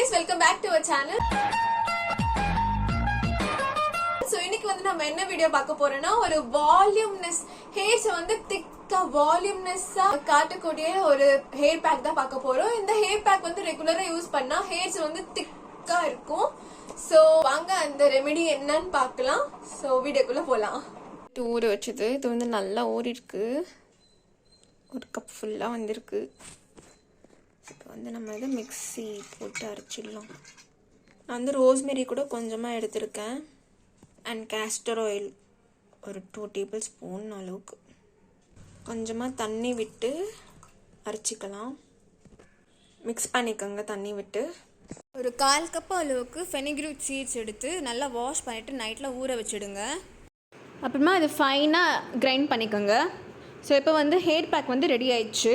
guys, welcome back to our channel. So இன்னைக்கு வந்து நம்ம என்ன வீடியோ பார்க்க போறோம்னா ஒரு வால்யூம்னஸ் ஹேர்ஸ் வந்து திக்கா வால்யூம்னஸா காட்டக்கூடிய ஒரு ஹேர் பேக் தான் பார்க்க போறோம். இந்த ஹேர் பேக் வந்து ரெகுலரா யூஸ் பண்ணா ஹேர்ஸ் வந்து திக்கா இருக்கும். சோ வாங்க அந்த ரெமெடி என்னன்னு பார்க்கலாம். சோ வீடியோக்குள்ள போலாம். ஊற வச்சது இது வந்து நல்லா ஊறி இருக்கு. ஒரு கப் ஃபுல்லா வந்திருக்கு. இப்போ வந்து நம்ம இதை மிக்ஸி போட்டு அரைச்சிடலாம். நான் வந்து ரோஸ்மெரி கூட கொஞ்சமாக எடுத்திருக்கேன். அண்ட் கேஸ்டர் ஆயில் ஒரு 2 டேபிள் ஸ்பூன் அளவுக்கு கொஞ்சமாக தண்ணி விட்டு அரைச்சிக்கலாம். மிக்ஸ் பண்ணிக்கோங்க தண்ணி விட்டு. ஒரு 1/4 கப் அளவுக்கு ஃபெனிக்ரூட் சீட்ஸ் எடுத்து நல்லா வாஷ் பண்ணிவிட்டு நைட்டில் ஊற வச்சுடுங்க. அப்புறமா இது ஃபைனாக கிரைண்ட் பண்ணிக்கோங்க. ஸோ இப்போ வந்து ஹேர் பேக் வந்து ரெடி ஆயிடுச்சு.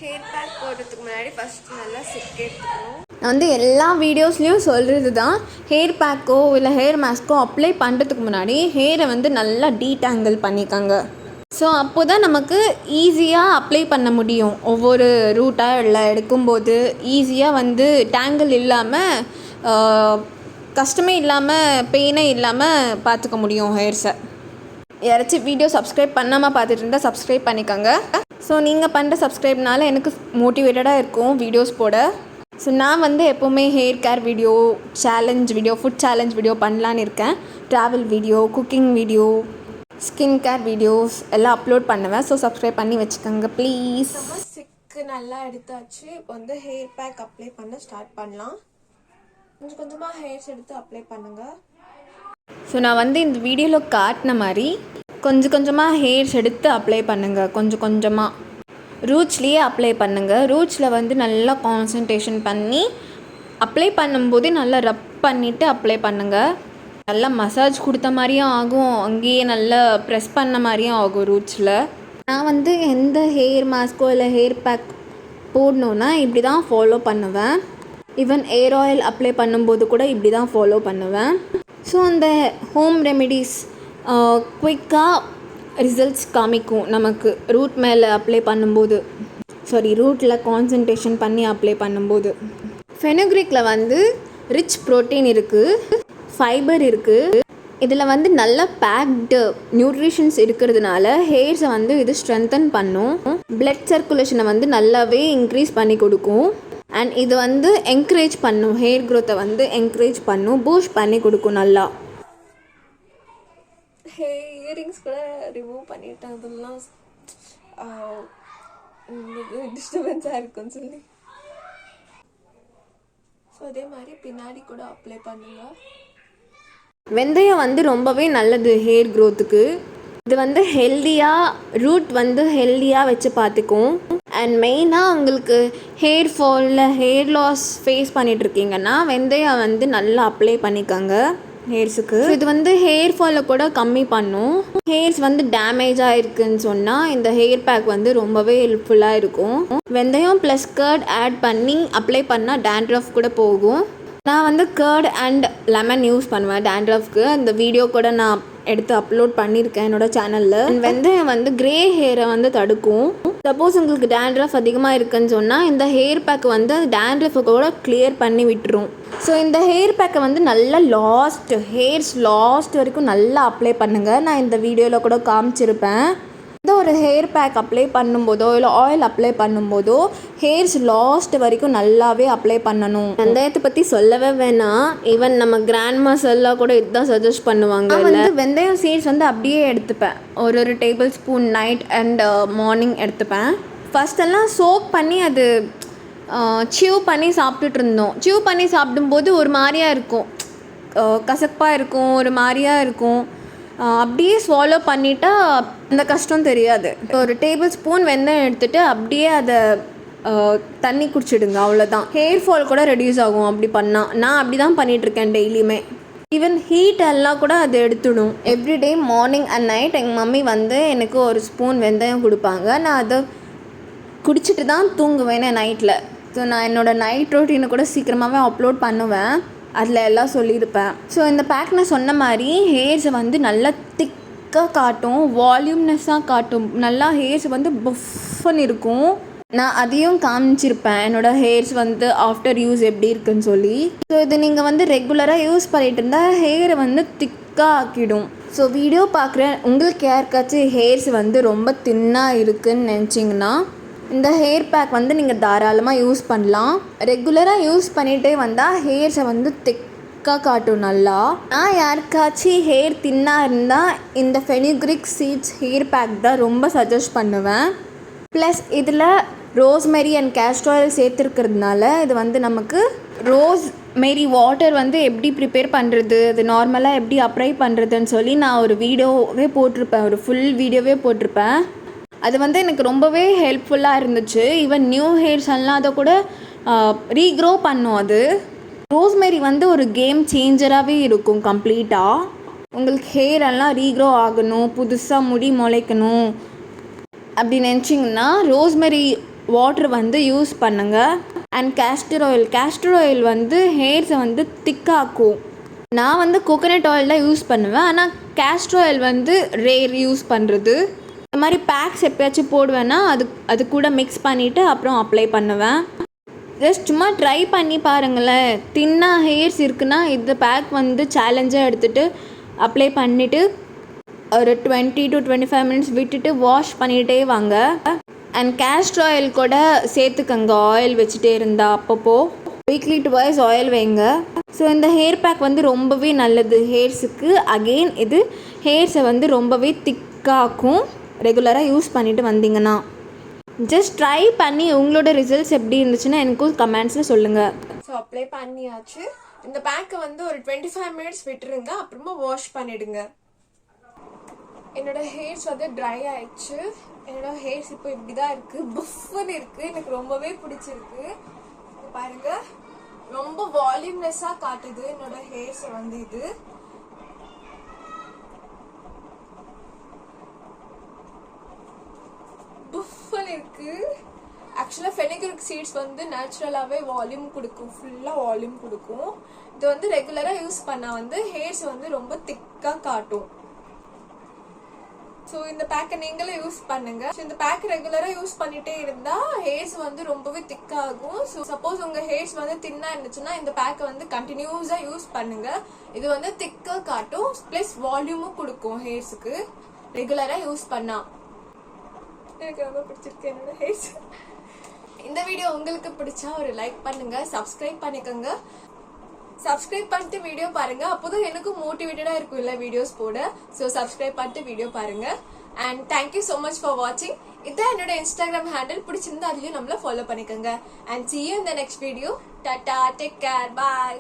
ஹேர் பேக் போடுறதுக்கு முன்னாடி ஃபஸ்ட்டு நல்லா சிக் எடுத்துக்கணும். நான் வந்து எல்லா வீடியோஸ்லேயும் சொல்கிறது தான், ஹேர் பேக்கோ இல்லை ஹேர் மாஸ்க்கோ அப்ளை பண்ணுறதுக்கு முன்னாடி ஹேரை வந்து நல்லா டீடாங்கிள் பண்ணிக்கோங்க. ஸோ அப்போ தான் நமக்கு ஈஸியாக அப்ளை பண்ண முடியும். ஒவ்வொரு ரூட்டாக இல்லை எடுக்கும்போது ஈஸியாக வந்து டேங்கிள் இல்லாமல் கஷ்டமே இல்லாமல் பெயினே இல்லாமல் பார்த்துக்க முடியும் ஹேர்ஸை. யாராச்சும் வீடியோ சப்ஸ்கிரைப் பண்ணாமல் பார்த்துட்டு இருந்தால் சப்ஸ்கிரைப் பண்ணிக்கோங்க. ஸோ நீங்கள் பண்ணுற சப்ஸ்கிரைப்னால எனக்கு மோட்டிவேட்டடாக இருக்கும் வீடியோஸ் போட. ஸோ நான் வந்து எப்போவுமே hair care video, challenge video, food challenge video பண்ணலான்னு இருக்கேன். Travel video, cooking video, skin care videos எல்லாம் அப்லோட் பண்ணுவேன். ஸோ சப்ஸ்கிரைப் பண்ணி வச்சுக்கோங்க ப்ளீஸ். சிக்கு நல்லா எடுத்தாச்சு. இப்போ வந்து ஹேர் பேக் அப்ளை பண்ண ஸ்டார்ட் பண்ணலாம். கொஞ்சம் கொஞ்சமாக ஹேர்ஸ் எடுத்து அப்ளை பண்ணுங்கள். ஸோ நான் வந்து இந்த வீடியோவில் காட்டின மாதிரி கொஞ்சம் கொஞ்சமாக ஹேர்ஸ் எடுத்து அப்ளை பண்ணுங்கள். கொஞ்சம் கொஞ்சமாக ரூட்ஸ்லேயே அப்ளை பண்ணுங்கள். ரூட்ஸில் வந்து நல்லா கான்சன்ட்ரேஷன் பண்ணி அப்ளை பண்ணும்போதே நல்லா ரப் பண்ணிவிட்டு அப்ளை பண்ணுங்கள். நல்லா மசாஜ் கொடுத்த மாதிரியும் ஆகும், அங்கேயே நல்லா ப்ரெஸ் பண்ண மாதிரியும் ஆகும் ரூட்ஸில். நான் வந்து எந்த ஹேர் மாஸ்க்கோ இல்லை ஹேர் பேக் போடணுன்னா இப்படி தான் ஃபாலோ பண்ணுவேன். ஈவன் ஹேர் ஆயில் அப்ளை பண்ணும்போது கூட இப்படி தான் ஃபாலோ பண்ணுவேன். ஸோ அந்த ஹோம் ரெமெடிஸ் குயிக்காக ரிசல்ட்ஸ் காமிக்கும் நமக்கு ரூட் மேலே அப்ளை பண்ணும்போது, ரூட்டில் கான்சன்ட்ரேஷன் பண்ணி அப்ளை பண்ணும்போது. ஃபெனுக்ரிக்கில் வந்து ரிச் ப்ரோட்டீன் இருக்குது, ஃபைபர் இருக்குது. இதில் வந்து நல்ல பேக்டு நியூட்ரிஷன்ஸ் இருக்கிறதுனால ஹேர்ஸை வந்து இது ஸ்ட்ரென்தன் பண்ணும். பிளட் சர்க்குலேஷனை வந்து நல்லாவே இன்க்ரீஸ் பண்ணி கொடுக்கும். அண்ட் இது வந்து என்கரேஜ் பண்ணும், ஹேர் க்ரோத்தை வந்து என்கரேஜ் பண்ணும், பூஸ்ட் பண்ணி கொடுக்கும் நல்லா. இயரிங்ஸ் கூட ரிமூவ் பண்ணிட்டேன். அதெல்லாம் டிஸ்டர்பன்ஸாக இருக்குன்னு சொல்லி. ஸோ அதே மாதிரி பின்னாடி கூட அப்ளை பண்ணுங்க. வெந்தயம் வந்து ரொம்பவே நல்லது ஹேர் க்ரோத்துக்கு. இது வந்து ஹெல்த்தியாக ரூட் வந்து ஹெல்த்தியாக வச்சு பார்த்துக்கும். அண்ட் மெயினாக உங்களுக்கு ஹேர் ஃபாலில் ஹேர் லாஸ் ஃபேஸ் பண்ணிகிட்ருக்கீங்கன்னா வெந்தயம் வந்து நல்லா அப்ளை பண்ணிக்கோங்க ஹேர்ஸுக்கு. இது வந்து ஹேர் ஃபாலை கூட கம்மி பண்ணும். ஹேர்ஸ் வந்து டேமேஜாக இருக்குதுன்னு சொன்னால் இந்த ஹேர் பேக் வந்து ரொம்பவே ஹெல்ப்ஃபுல்லாக இருக்கும். வெந்தயம் ப்ளஸ் கர்ட் ஆட் பண்ணி அப்ளை பண்ணால் டேண்ட்ரஃப் கூட போகும். நான் வந்து கர்ட் அண்ட் லெமன் யூஸ் பண்ணுவேன் டேண்ட்ரஃப்க்கு. அந்த வீடியோ கூட நான் எடுத்து அப்லோட் பண்ணியிருக்கேன் என்னோடய சேனலில். வெந்தயம் வந்து க்ரே ஹேரை வந்து தடுக்கும். சப்போஸ் உங்களுக்கு டேண்ட்ரஃப் அதிகமாக இருக்குன்னு சொன்னால் இந்த ஹேர் பேக் வந்து அந்த டேண்ட்ரஃபை கூட கிளியர் பண்ணி விட்டுரும். ஸோ இந்த ஹேர் பேக்கை வந்து நல்லா ஹேர்ஸ் லாஸ்ட் வரைக்கும் நல்லா அப்ளை பண்ணுங்கள். நான் இந்த வீடியோவில் கூட காமிச்சிருப்பேன். ஒரு ஹேர் பேக் அப்ளை பண்ணும்போதோ இல்லை ஆயில் அப்ளை பண்ணும்போதோ ஹேர்ஸ் லாஸ்ட் வரைக்கும் நல்லாவே அப்ளை பண்ணணும். வெந்தயத்தை பற்றி சொல்லவே வேணாம். ஈவன் நம்ம கிராண்ட்மாஸ் எல்லாம் கூட இதுதான் சஜஸ்ட் பண்ணுவாங்க. வந்து வெந்தயம் சீட்ஸ் வந்து அப்படியே எடுத்துப்பேன். ஒரு table spoon night and morning எடுத்துப்பேன். ஃபஸ்ட்டெல்லாம் சோக் பண்ணி அது சிவ் பண்ணி சாப்பிட்டுட்டு இருந்தோம். சிவ் பண்ணி சாப்பிடும்போது ஒரு மாதிரியாக இருக்கும், கசப்பாக இருக்கும், ஒரு மாதிரியாக இருக்கும். அப்படியே ஸ்வாலோ பண்ணிட்டா அந்த கஷ்டம் தெரியாது. ஒரு டேபிள் ஸ்பூன் வெந்தயம் எடுத்துகிட்டு அப்படியே அதை தண்ணி குடிச்சிடுங்க, அவ்வளோதான். ஹேர் ஃபால் கூட ரெடியூஸ் ஆகும் அப்படி பண்ணால். நான் அப்படி தான் பண்ணிகிட்ருக்கேன் டெய்லியுமே. ஈவன் ஹீட் எல்லாம் கூட அது எடுத்துடும். எவ்ரிடே மார்னிங் அண்ட் நைட் எங்கள் மம்மி வந்து எனக்கு ஒரு ஸ்பூன் வெந்தயம் கொடுப்பாங்க. நான் அதை குடிச்சிட்டு தான் தூங்குவேன் நைட்டில். ஸோ நான் என்னோடய நைட் ரொட்டீனை கூட சீக்கிரமாகவே அப்லோட் பண்ணுவேன். அதில் எல்லாம் சொல்லியிருப்பேன். ஸோ இந்த பேக் நான் சொன்ன மாதிரி ஹேர்ஸை வந்து நல்லா திக்காக காட்டும், வால்யூம்னஸாக காட்டும். நல்லா ஹேர்ஸ் வந்து பஃப்னு இருக்கும். நான் அதையும் காமிச்சிருப்பேன் என்னோட ஹேர்ஸ் வந்து ஆஃப்டர் யூஸ் எப்படி இருக்குன்னு சொல்லி. ஸோ இது நீங்கள் வந்து ரெகுலராக யூஸ் பண்ணிகிட்டு இருந்தால் ஹேரை வந்து திக்காக ஆக்கிடும். ஸோ வீடியோ பார்க்குற உங்களுக்கு யாருக்காச்சும் ஹேர்ஸ் வந்து ரொம்ப தின்னாக இருக்குதுன்னு நினச்சிங்கன்னா இந்த ஹேர் பேக் வந்து நீங்கள் தாராளமாக யூஸ் பண்ணலாம். ரெகுலராக யூஸ் பண்ணிகிட்டே வந்தால் ஹேர்ஸை வந்து திக்காக காட்டும் நல்லா. நான் யாருக்காச்சும் ஹேர் தின்னாக இருந்தால் இந்த ஃபெனிக்ரிக் சீட்ஸ் ஹேர் பேக் தான் ரொம்ப சஜஸ்ட் பண்ணுவேன். ப்ளஸ் இதில் ரோஸ்மெரி அண்ட் கேஸ்டர் ஆயில் சேர்த்துருக்கிறதுனால இது வந்து நமக்கு ரோஸ்மெரி வாட்டர் வந்து எப்படி ப்ரிப்பேர் பண்ணுறது, அது நார்மலாக எப்படி அப்ளை பண்ணுறதுன்னு சொல்லி நான் ஒரு வீடியோவே போட்டிருப்பேன், ஒரு ஃபுல் வீடியோவே போட்டிருப்பேன். அது வந்து எனக்கு ரொம்பவே ஹெல்ப்ஃபுல்லாக இருந்துச்சு. ஈவன் நியூ ஹேர்ஸ் எல்லாம் அதை கூட ரீக்ரோ பண்ணும். அது ரோஸ்மெரி வந்து ஒரு கேம் சேஞ்சராகவே இருக்கும் கம்ப்ளீட்டாக. உங்களுக்கு ஹேர் எல்லாம் ரீக்ரோ ஆகணும், புதுசாக முடி முளைக்கணும் அப்படி நினச்சிங்கன்னா ரோஸ்மெரி வாட்டர் வந்து யூஸ் பண்ணுங்கள். அண்ட் கேஸ்டர் ஆயில் வந்து ஹேர்ஸை வந்து திக்காக்கும். நான் வந்து கோகோனட் ஆயில் தான் யூஸ் பண்ணுவேன். ஆனால் கேஸ்டர் ஆயில் வந்து ரேர் யூஸ் பண்ணுறது. இந்த மாதிரி பேக்ஸ் எப்போயாச்சும் போடுவேன்னா அது கூட மிக்ஸ் பண்ணிவிட்டு அப்புறம் அப்ளை பண்ணுவேன். ஜஸ்ட் சும்மா ட்ரை பண்ணி பாருங்களேன். தின்னா ஹேர்ஸ் இருக்குன்னா இந்த பேக் வந்து சேலஞ்சாக எடுத்துகிட்டு அப்ளை பண்ணிவிட்டு ஒரு 20 to 25 மினிட்ஸ் விட்டுட்டு வாஷ் பண்ணிகிட்டே வாங்க. அண்ட் கேஸ்டர் ஆயில் கூட சேர்த்துக்கங்க. ஆயில் வச்சுட்டே இருந்தால் அப்பப்போ வீக்லி 2 ஆயில் வைங்க. ஸோ இந்த ஹேர் பேக் வந்து ரொம்பவே நல்லது ஹேர்ஸுக்கு. அகெயின் இது ஹேர்ஸை வந்து ரொம்பவே திக்காக்கும் ரெகுலராக யூஸ் பண்ணிவிட்டு வந்தீங்கன்னா. ஜஸ்ட் ட்ரை பண்ணி உங்களோட ரிசல்ட்ஸ் எப்படி இருந்துச்சுன்னா எனக்கும் கமெண்ட்ஸில் சொல்லுங்கள். ஸோ அப்ளை பண்ணியாச்சு. இந்த பேக்கை வந்து ஒரு 25 மினிட்ஸ் விட்டுருங்க, அப்புறமா வாஷ் பண்ணிடுங்க. என்னோட ஹேர்ஸ் வந்து ட்ரை ஆயிடுச்சு. என்னோட ஹேர்ஸ் இப்போ இப்படிதான் இருக்கு, புஃப்னு இருக்கு. எனக்கு ரொம்பவே பிடிச்சிருக்கு. பாருங்க, ரொம்ப வால்யூம்லெஸ்ஸா காட்டுது என்னோட ஹேர்ஸ் வந்து. இது புஃப்னு இருக்கு. ஆக்சுவலா ஃபெனிக்ரிக் சீட்ஸ் வந்து நேச்சுரலாவே வால்யூம் கொடுக்கும், ஃபுல்லா வால்யூம் கொடுக்கும். இது வந்து ரெகுலரா யூஸ் பண்ணா வந்து ஹேர்ஸ் வந்து ரொம்ப திக்கா காட்டும். ஸோ இந்த பேக்கை நீங்களும் யூஸ் பண்ணுங்க. இந்த பேக் ரெகுலரா யூஸ் பண்ணிட்டே இருந்தா ஹேர்ஸ் வந்து ரொம்பவே திக்காகும். ஸோ சப்போஸ் உங்க ஹேர்ஸ் வந்து தின்னா இருந்துச்சுன்னா இந்த பேக்கை வந்து கண்டினியூஸா யூஸ் பண்ணுங்க. இது வந்து திக்கா காட்டும், பிளஸ் வால்யூமும் கொடுக்கும் ஹேர்ஸுக்கு ரெகுலரா யூஸ் பண்ணா. எனக்கு ரொம்ப பிடிச்சிருக்கு என்னோட ஹேர்ஸ். இந்த வீடியோ உங்களுக்கு பிடிச்சா ஒரு லைக் பண்ணுங்க, சப்ஸ்கிரைப் பண்ணிக்கோங்க. சப்ஸ்கிரைப் பண்ணிட்டு வீடியோ பாருங்க, அப்போதான் எனக்கும் மோட்டிவேட்டடா இருக்கும் இல்ல வீடியோஸ் போட. ஸோ சப்ஸ்கிரைப் பண்ணிட்டு வீடியோ பாருங்க. And thank you so much for வாட்சிங். இதான் என்னோட இன்ஸ்டாகிராம் ஹேண்டில். பிடிச்சிருந்தா அதுலயும் நம்மள ஃபாலோ பண்ணிக்கோங்க. And see you in the next video. Tata, take care, bye.